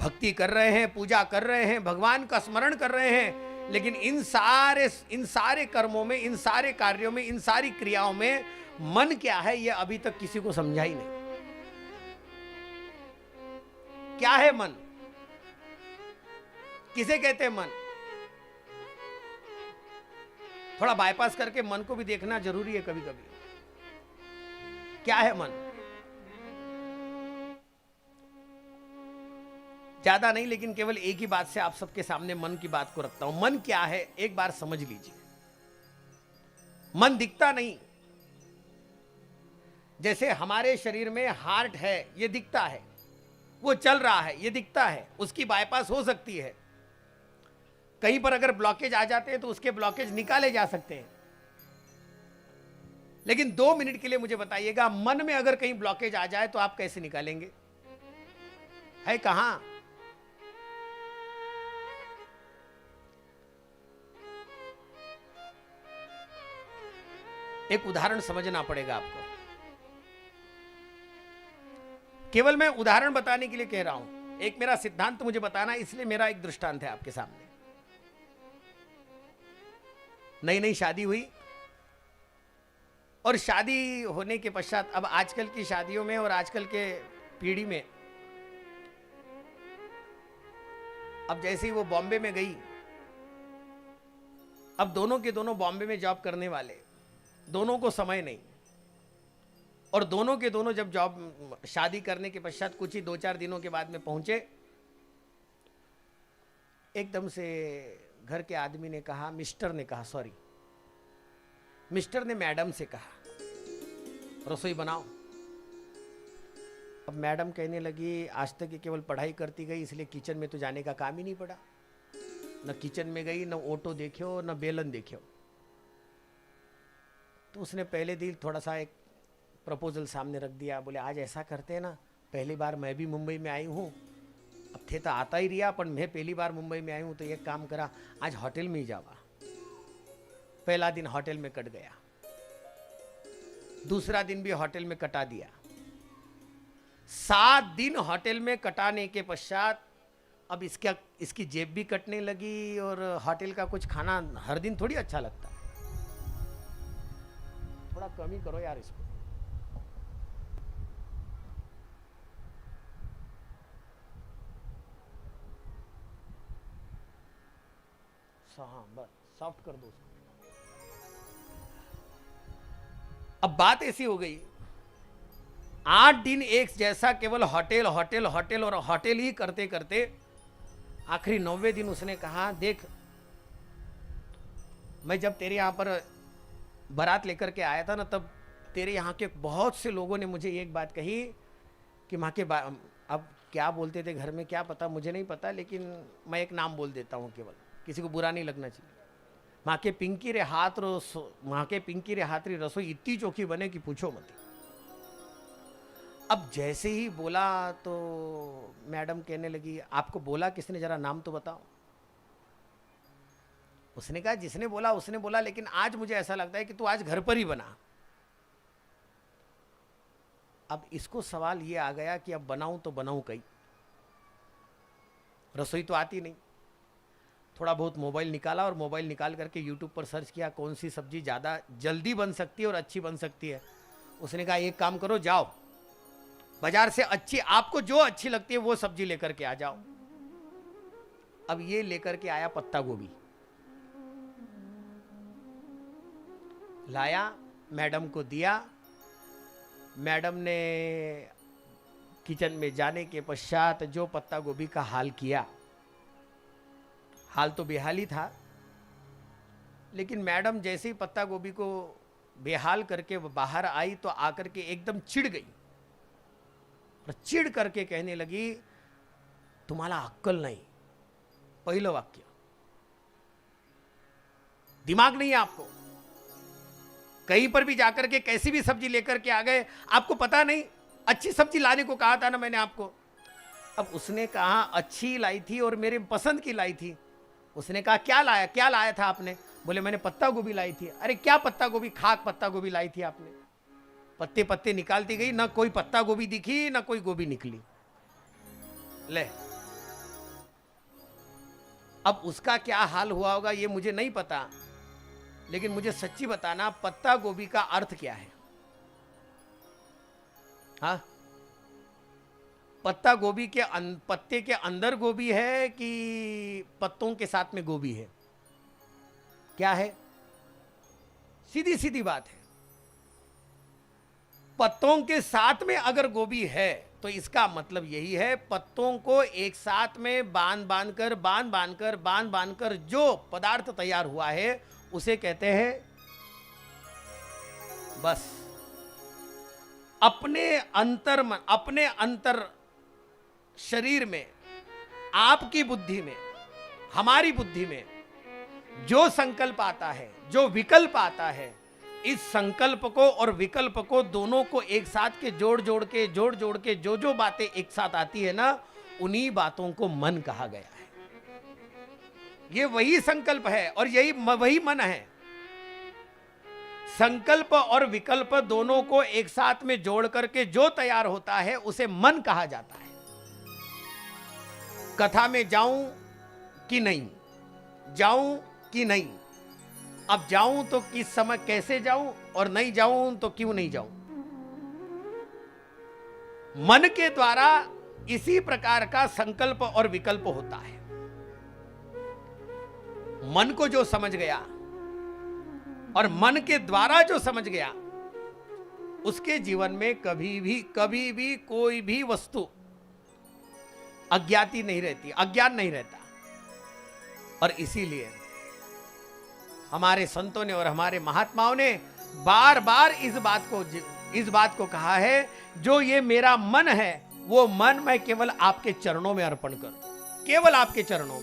भक्ति कर रहे हैं, पूजा कर रहे हैं, भगवान का स्मरण कर रहे हैं, लेकिन इन सारे कर्मों में, इन सारे कार्यों में, इन सारी क्रियाओं में मन क्या है यह अभी तक किसी को समझा ही नहीं। क्या है मन? किसे कहते हैं मन? थोड़ा बाईपास करके मन को भी देखना जरूरी है कभी कभी। क्या है मन? ज्यादा नहीं, लेकिन केवल एक ही बात से आप सबके सामने मन की बात को रखता हूं। मन क्या है एक बार समझ लीजिए। मन दिखता नहीं। जैसे हमारे शरीर में हार्ट है, ये दिखता है, वो चल रहा है, ये दिखता है, उसकी बाईपास हो सकती है। कहीं पर अगर ब्लॉकेज आ जाते हैं तो उसके ब्लॉकेज निकाले जा सकते हैं। लेकिन 2 मिनट के लिए मुझे बताइएगा, मन में अगर कहीं ब्लॉकेज आ जाए तो आप कैसे निकालेंगे? है कहां? एक उदाहरण समझना पड़ेगा आपको। केवल मैं उदाहरण बताने के लिए कह रहा हूं। एक मेरा सिद्धांत मुझे बताना, इसलिए मेरा एक दृष्टांत है आपके सामने। नई नई शादी हुई और शादी होने के पश्चात अब आजकल की शादियों में और आजकल के पीढ़ी में, अब जैसे ही वो बॉम्बे में गई, अब दोनों के दोनों बॉम्बे में जॉब करने वाले, दोनों को समय नहीं, और दोनों के दोनों जब जॉब शादी करने के पश्चात कुछ ही 2-4 दिनों के बाद में पहुंचे, एकदम से घर के आदमी ने कहा, मिस्टर ने मैडम से कहा, रसोई बनाओ। अब मैडम कहने लगी, आज तक ये केवल पढ़ाई करती गई, इसलिए किचन में तो जाने का काम ही नहीं पड़ा। न किचन में गई, न ऑटो देखियो, न बेलन देखियो। तो उसने पहले दिन थोड़ा सा एक प्रपोजल सामने रख दिया। बोले, आज ऐसा करते हैं ना, पहली बार मैं भी मुंबई में आई हूँ, अब थे तो आता ही रिया, पर मैं पहली बार मुंबई में आई हूँ, तो एक काम करा, आज होटल में ही जावा। पहला दिन होटल में कट गया, दूसरा दिन भी होटल में कटा दिया। 7 दिन होटल में कटाने के पश्चात अब इसकी जेब भी कटने लगी, और होटल का कुछ खाना हर दिन थोड़ी अच्छा लगता है। थोड़ा कम ही करो यार इसको। हाँ, बस सॉफ्ट कर दो उसको। अब बात ऐसी हो गई, 8 दिन एक जैसा केवल होटल होटल होटल और होटल ही करते करते आखिरी 9वें दिन उसने कहा, देख, मैं जब तेरे यहां पर बारात लेकर के आया था ना, तब तेरे यहाँ के बहुत से लोगों ने मुझे एक बात कही कि माँ के अब क्या बोलते थे घर में क्या पता, मुझे नहीं पता, लेकिन मैं एक नाम बोल देता हूँ, केवल किसी को बुरा नहीं लगना चाहिए। माँ के पिंकी रे हाथ री रसोई इतनी चोखी बने कि पूछो मत। अब जैसे ही बोला तो मैडम कहने लगी, आपको बोला किसने, जरा नाम तो बताओ। उसने कहा, जिसने बोला उसने बोला, लेकिन आज मुझे ऐसा लगता है कि तू आज घर पर ही बना। अब इसको सवाल ये आ गया कि अब बनाऊं तो बनाऊं कहीं, रसोई तो आती नहीं। थोड़ा बहुत मोबाइल निकाला, और मोबाइल निकाल करके यूट्यूब पर सर्च किया कौन सी सब्जी ज़्यादा जल्दी बन सकती है और अच्छी बन सकती है। उसने कहा, एक काम करो, जाओ बाजार से अच्छी, आपको जो अच्छी लगती है वो सब्जी लेकर के आ जाओ। अब ये लेकर के आया पत्ता गोभी, लाया, मैडम को दिया। मैडम ने किचन में जाने के पश्चात जो पत्ता गोभी का हाल किया, हाल तो बेहाल ही था, लेकिन मैडम जैसे ही पत्ता गोभी को बेहाल करके बाहर आई तो आकर के एकदम चिढ़ गई, और चिढ़ करके कहने लगी, तुम्हाला अक्कल नहीं। पहला वाक्य, दिमाग नहीं है आपको, कहीं पर भी जाकर के कैसी भी सब्जी लेकर के आ गए, आपको पता नहीं, अच्छी सब्जी लाने को कहा था ना मैंने आपको। अब उसने कहा, अच्छी लाई थी और मेरे पसंद की लाई थी। उसने कहा, क्या लाया था आपने? बोले, मैंने पत्ता गोभी लाई थी। अरे क्या पत्ता गोभी, खाक पत्ता गोभी लाई थी आपने। पत्ते पत्ते निकालती गई, ना कोई पत्ता गोभी दिखी ना कोई गोभी निकली। ले, अब उसका क्या हाल हुआ होगा ये मुझे नहीं पता, लेकिन मुझे सच्ची बताना, पत्ता गोभी का अर्थ क्या है? हाँ, पत्ता गोभी के पत्ते के अंदर गोभी है कि पत्तों के साथ में गोभी है? क्या है? सीधी सीधी बात है, पत्तों के साथ में अगर गोभी है तो इसका मतलब यही है, पत्तों को एक साथ में बांध बांध कर जो पदार्थ तैयार हुआ है उसे कहते हैं, बस अपने अंतर मन, अपने अंतर शरीर में, आपकी बुद्धि में, हमारी बुद्धि में जो संकल्प आता है, जो विकल्प आता है, इस संकल्प को और विकल्प को दोनों को एक साथ के जोड़ जोड़ के जो बातें एक साथ आती है ना, उन्हीं बातों को मन कहा गया है। ये वही संकल्प है और यही वही मन है। संकल्प और विकल्प दोनों को एक साथ में जोड़ करके जो तैयार होता है उसे मन कहा जाता है। कथा में जाऊं कि नहीं, जाऊं कि नहीं, अब जाऊं तो किस समय कैसे जाऊं, और नहीं जाऊं तो क्यों नहीं जाऊं। मन के द्वारा इसी प्रकार का संकल्प और विकल्प होता है। मन को जो समझ गया और मन के द्वारा जो समझ गया, उसके जीवन में कभी भी कोई भी वस्तु अज्ञाती नहीं रहती, अज्ञान नहीं रहता। और इसीलिए हमारे संतों ने और हमारे महात्माओं ने बार बार इस बात को कहा है, जो ये मेरा मन है वो मन मैं केवल आपके चरणों में अर्पण करूं, केवल आपके चरणों में।